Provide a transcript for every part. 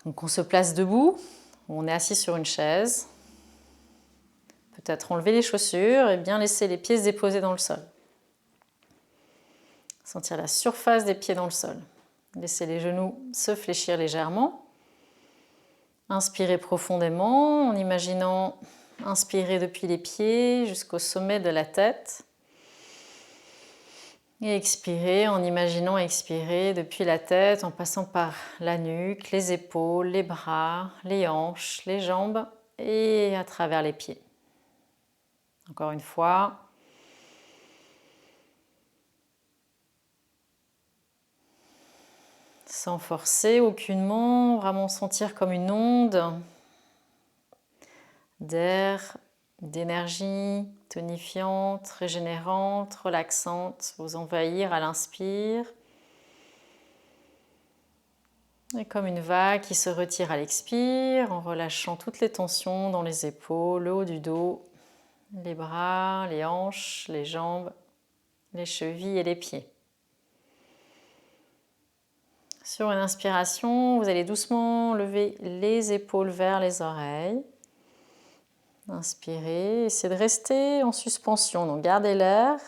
Donc on se place debout, on est assis sur une chaise. Peut-être enlever les chaussures et bien laisser les pieds se déposer dans le sol. Sentir la surface des pieds dans le sol. Laissez les genoux se fléchir légèrement. Inspirez profondément en imaginant inspirer depuis les pieds jusqu'au sommet de la tête. Et expirez en imaginant expirer depuis la tête en passant par la nuque, les épaules, les bras, les hanches, les jambes et à travers les pieds. Encore une fois. Sans forcer aucunement, vraiment sentir comme une onde d'air, d'énergie tonifiante, régénérante, relaxante, vous envahir à l'inspire. Et comme une vague qui se retire à l'expire, en relâchant toutes les tensions dans les épaules, le haut du dos, les bras, les hanches, les jambes, les chevilles et les pieds. Sur une inspiration, vous allez doucement lever les épaules vers les oreilles. Inspirez, essayez de rester en suspension, donc gardez l'air.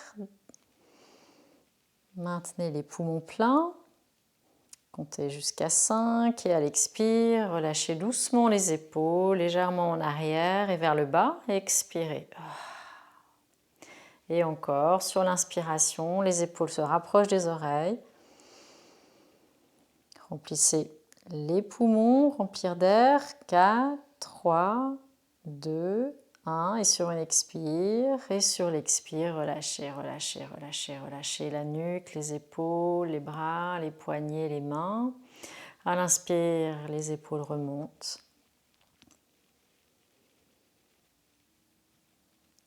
Maintenez les poumons pleins. Comptez jusqu'à 5 et à l'expire, relâchez doucement les épaules, légèrement en arrière et vers le bas. Expirez. Et encore, sur l'inspiration, les épaules se rapprochent des oreilles. Remplissez les poumons, remplir d'air. 4, 3, 2, 1. Et sur une expire, et sur l'expire, relâchez, relâchez, relâchez, relâchez la nuque, les épaules, les bras, les poignets, les mains. À l'inspire, les épaules remontent.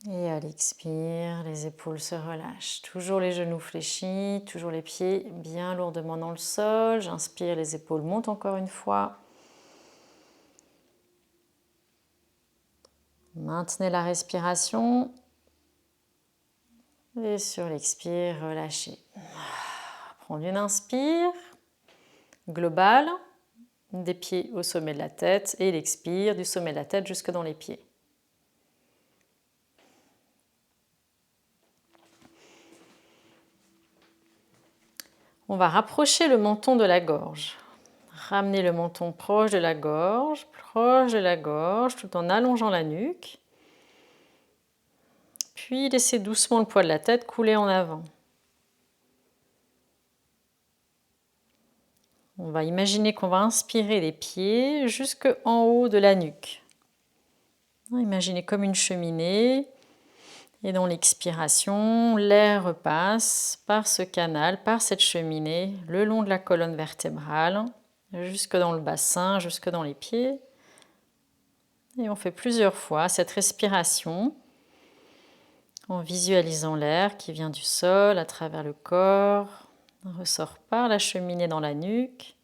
Et à l'expire, les épaules se relâchent. Toujours les genoux fléchis, toujours les pieds bien lourdement dans le sol. J'inspire, les épaules montent encore une fois. Maintenez la respiration. Et sur l'expire, relâchez. Prendre une inspire globale, des pieds au sommet de la tête. Et l'expire du sommet de la tête jusque dans les pieds. On va rapprocher le menton de la gorge. Ramenez le menton proche de la gorge, tout en allongeant la nuque. Puis laissez doucement le poids de la tête couler en avant. On va imaginer qu'on va inspirer les pieds jusqu'en haut de la nuque. Imaginez comme une cheminée. Et dans l'expiration, l'air repasse par ce canal, par cette cheminée, le long de la colonne vertébrale, jusque dans le bassin, jusque dans les pieds. Et on fait plusieurs fois cette respiration en visualisant l'air qui vient du sol à travers le corps, ressort par la cheminée dans la nuque.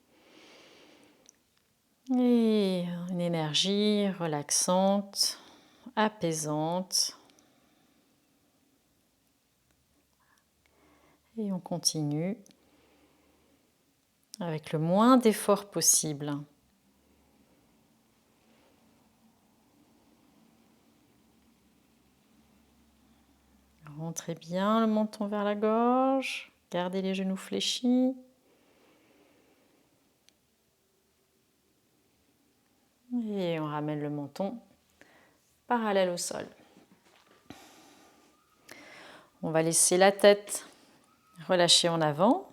Et une énergie relaxante, apaisante. Et on continue avec le moins d'effort possible. Rentrez bien le menton vers la gorge, gardez les genoux fléchis. Et on ramène le menton parallèle au sol. On va laisser la tête relâcher en avant.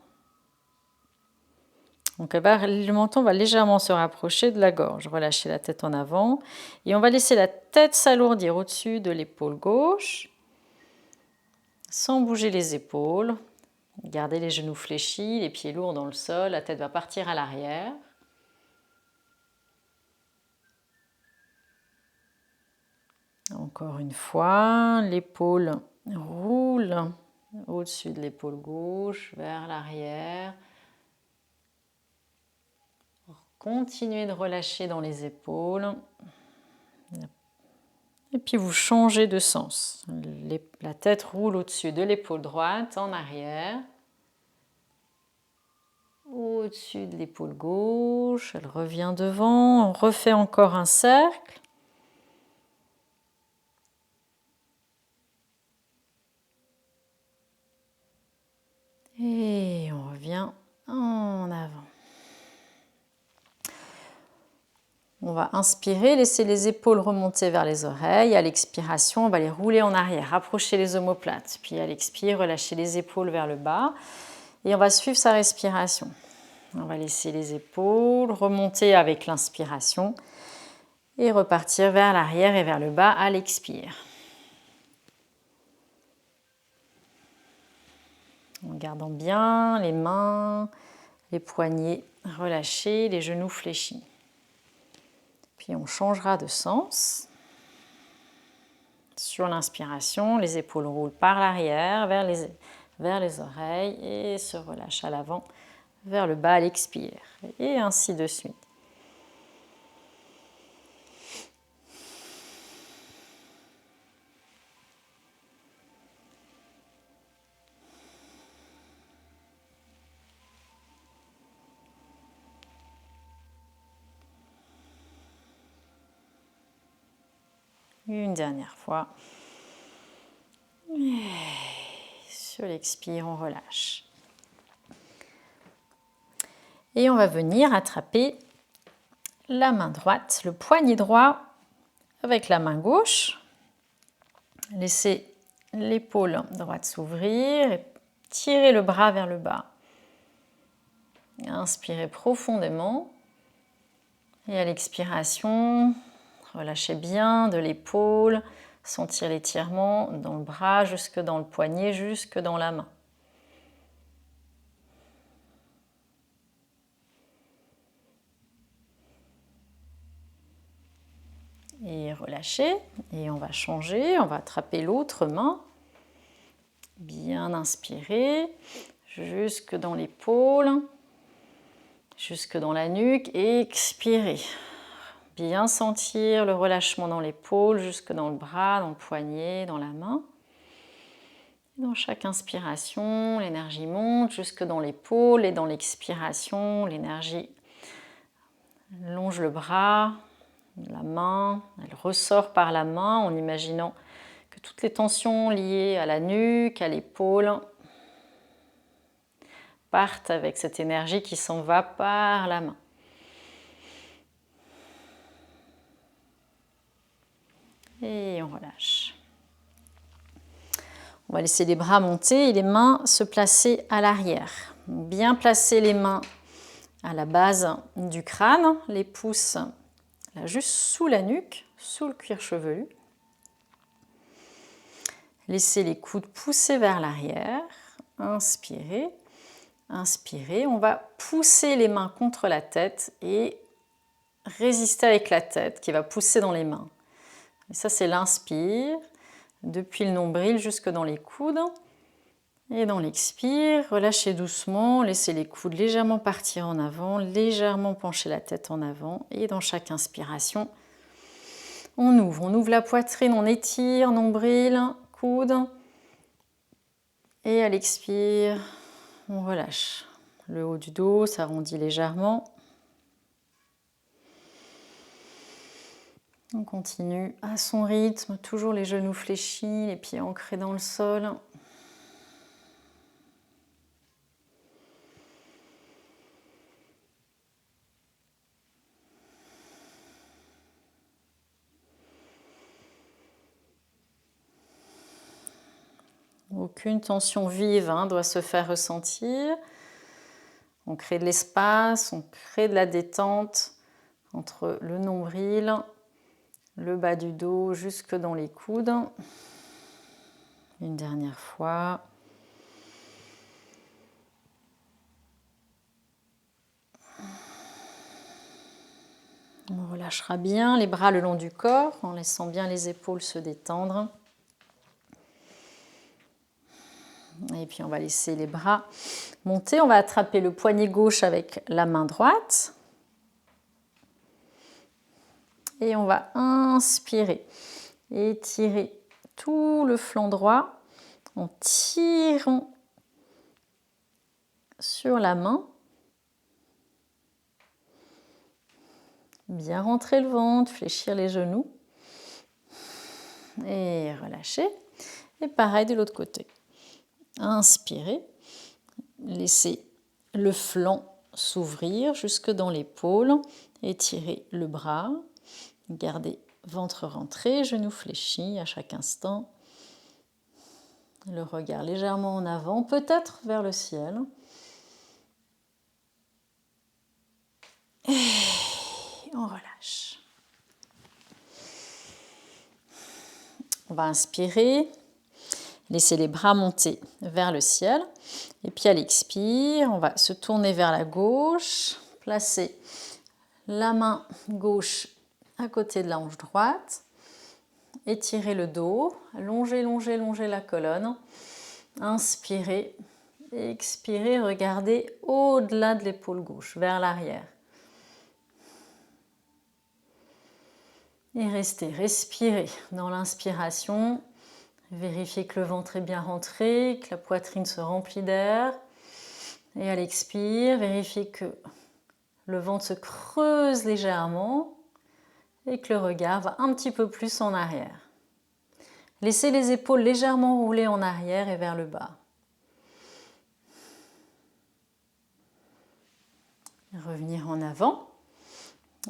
Donc le menton va légèrement se rapprocher de la gorge. Relâchez la tête en avant. Et on va laisser la tête s'alourdir au-dessus de l'épaule gauche, sans bouger les épaules. Gardez les genoux fléchis, les pieds lourds dans le sol. La tête va partir à l'arrière. Encore une fois, l'épaule roule au-dessus de l'épaule gauche, vers l'arrière. Continuez de relâcher dans les épaules. Et puis vous changez de sens. La tête roule au-dessus de l'épaule droite, en arrière. au-dessus de l'épaule gauche, elle revient devant, on refait encore un cercle. Et on revient en avant. On va inspirer, laisser les épaules remonter vers les oreilles. À l'expiration, on va les rouler en arrière, rapprocher les omoplates. Puis à l'expire, relâcher les épaules vers le bas. Et on va suivre sa respiration. On va laisser les épaules remonter avec l'inspiration et repartir vers l'arrière et vers le bas à l'expire. En gardant bien les mains, les poignets relâchés, les genoux fléchis. Puis on changera de sens. Sur l'inspiration, les épaules roulent par l'arrière vers les oreilles et se relâchent à l'avant vers le bas à l'expire. Et ainsi de suite. Une dernière fois. Et sur l'expire, on relâche. Et on va venir attraper la main droite, le poignet droit avec la main gauche. Laissez l'épaule droite s'ouvrir et tirer le bras vers le bas. Inspirez profondément. Et à l'expiration, relâchez bien de l'épaule, sentir l'étirement dans le bras, jusque dans le poignet, jusque dans la main. Et relâchez, et on va changer, on va attraper l'autre main. Bien inspirer, jusque dans l'épaule, jusque dans la nuque, et expirer. Bien sentir le relâchement dans l'épaule, jusque dans le bras, dans le poignet, dans la main. Dans chaque inspiration, l'énergie monte jusque dans l'épaule et dans l'expiration, l'énergie longe le bras, la main, elle ressort par la main en imaginant que toutes les tensions liées à la nuque, à l'épaule, partent avec cette énergie qui s'en va par la main. Et on relâche. On va laisser les bras monter et les mains se placer à l'arrière. Bien placer les mains à la base du crâne, les pouces là, juste sous la nuque, sous le cuir chevelu. Laissez les coudes pousser vers l'arrière. Inspirez. Inspirez. On va pousser les mains contre la tête et résister avec la tête qui va pousser dans les mains. Et ça, c'est l'inspire. Depuis le nombril jusque dans les coudes. Et dans l'expire, relâchez doucement, laissez les coudes légèrement partir en avant, légèrement pencher la tête en avant. Et dans chaque inspiration, on ouvre la poitrine, on étire, nombril, coude. Et à l'expire, on relâche. Le haut du dos s'arrondit légèrement. On continue à son rythme, toujours les genoux fléchis, les pieds ancrés dans le sol. Aucune tension vive doit se faire ressentir. On crée de l'espace, on crée de la détente entre le nombril, le bas du dos jusque dans les coudes. Une dernière fois. On relâchera bien les bras le long du corps en laissant bien les épaules se détendre. Et puis on va laisser les bras monter. On va attraper le poignet gauche avec la main droite. Et on va inspirer. Étirer tout le flanc droit en tirant sur la main. Bien rentrer le ventre, fléchir les genoux. Et relâcher. Et pareil de l'autre côté. Inspirez. Laissez le flanc s'ouvrir jusque dans l'épaule. Étirez le bras. Gardez ventre rentré, genoux fléchis à chaque instant. Le regard légèrement en avant, peut-être vers le ciel. Et on relâche. On va inspirer, laisser les bras monter vers le ciel. Et puis à l'expire, on va se tourner vers la gauche, placer la main gauche à côté de la hanche droite, étirer le dos, longer, longer, longer la colonne. Inspirez, expirez, regardez au-delà de l'épaule gauche, vers l'arrière. Et restez, respirez dans l'inspiration. Vérifiez que le ventre est bien rentré, que la poitrine se remplit d'air. Et à l'expire, vérifiez que le ventre se creuse légèrement et que le regard va un petit peu plus en arrière. Laissez les épaules légèrement rouler en arrière et vers le bas. Revenir en avant.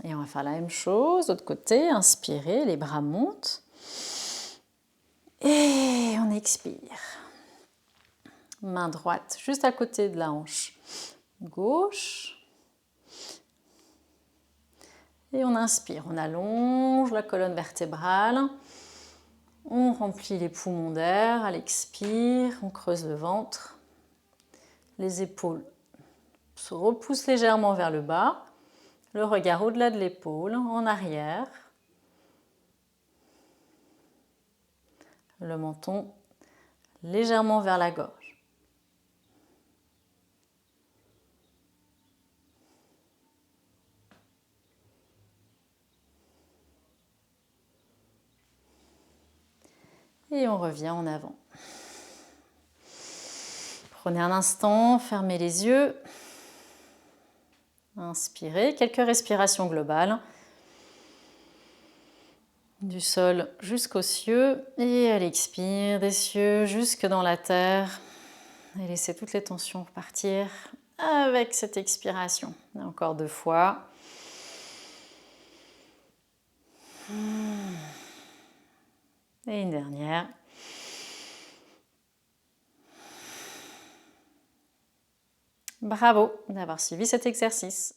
Et on va faire la même chose, de l'autre côté, inspirez, les bras montent. Et on expire. Main droite juste à côté de la hanche gauche. Et on inspire, on allonge la colonne vertébrale. On remplit les poumons d'air. À l'expire, on creuse le ventre. Les épaules se repoussent légèrement vers le bas. Le regard au-delà de l'épaule, en arrière. Le menton légèrement vers la gorge. Et on revient en avant. Prenez un instant, fermez les yeux. Inspirez, quelques respirations globales. Du sol jusqu'aux cieux. Et à l'expire, des cieux jusque dans la terre. Et laissez toutes les tensions repartir avec cette expiration. Et encore 2 fois. Et une dernière. Bravo d'avoir suivi cet exercice.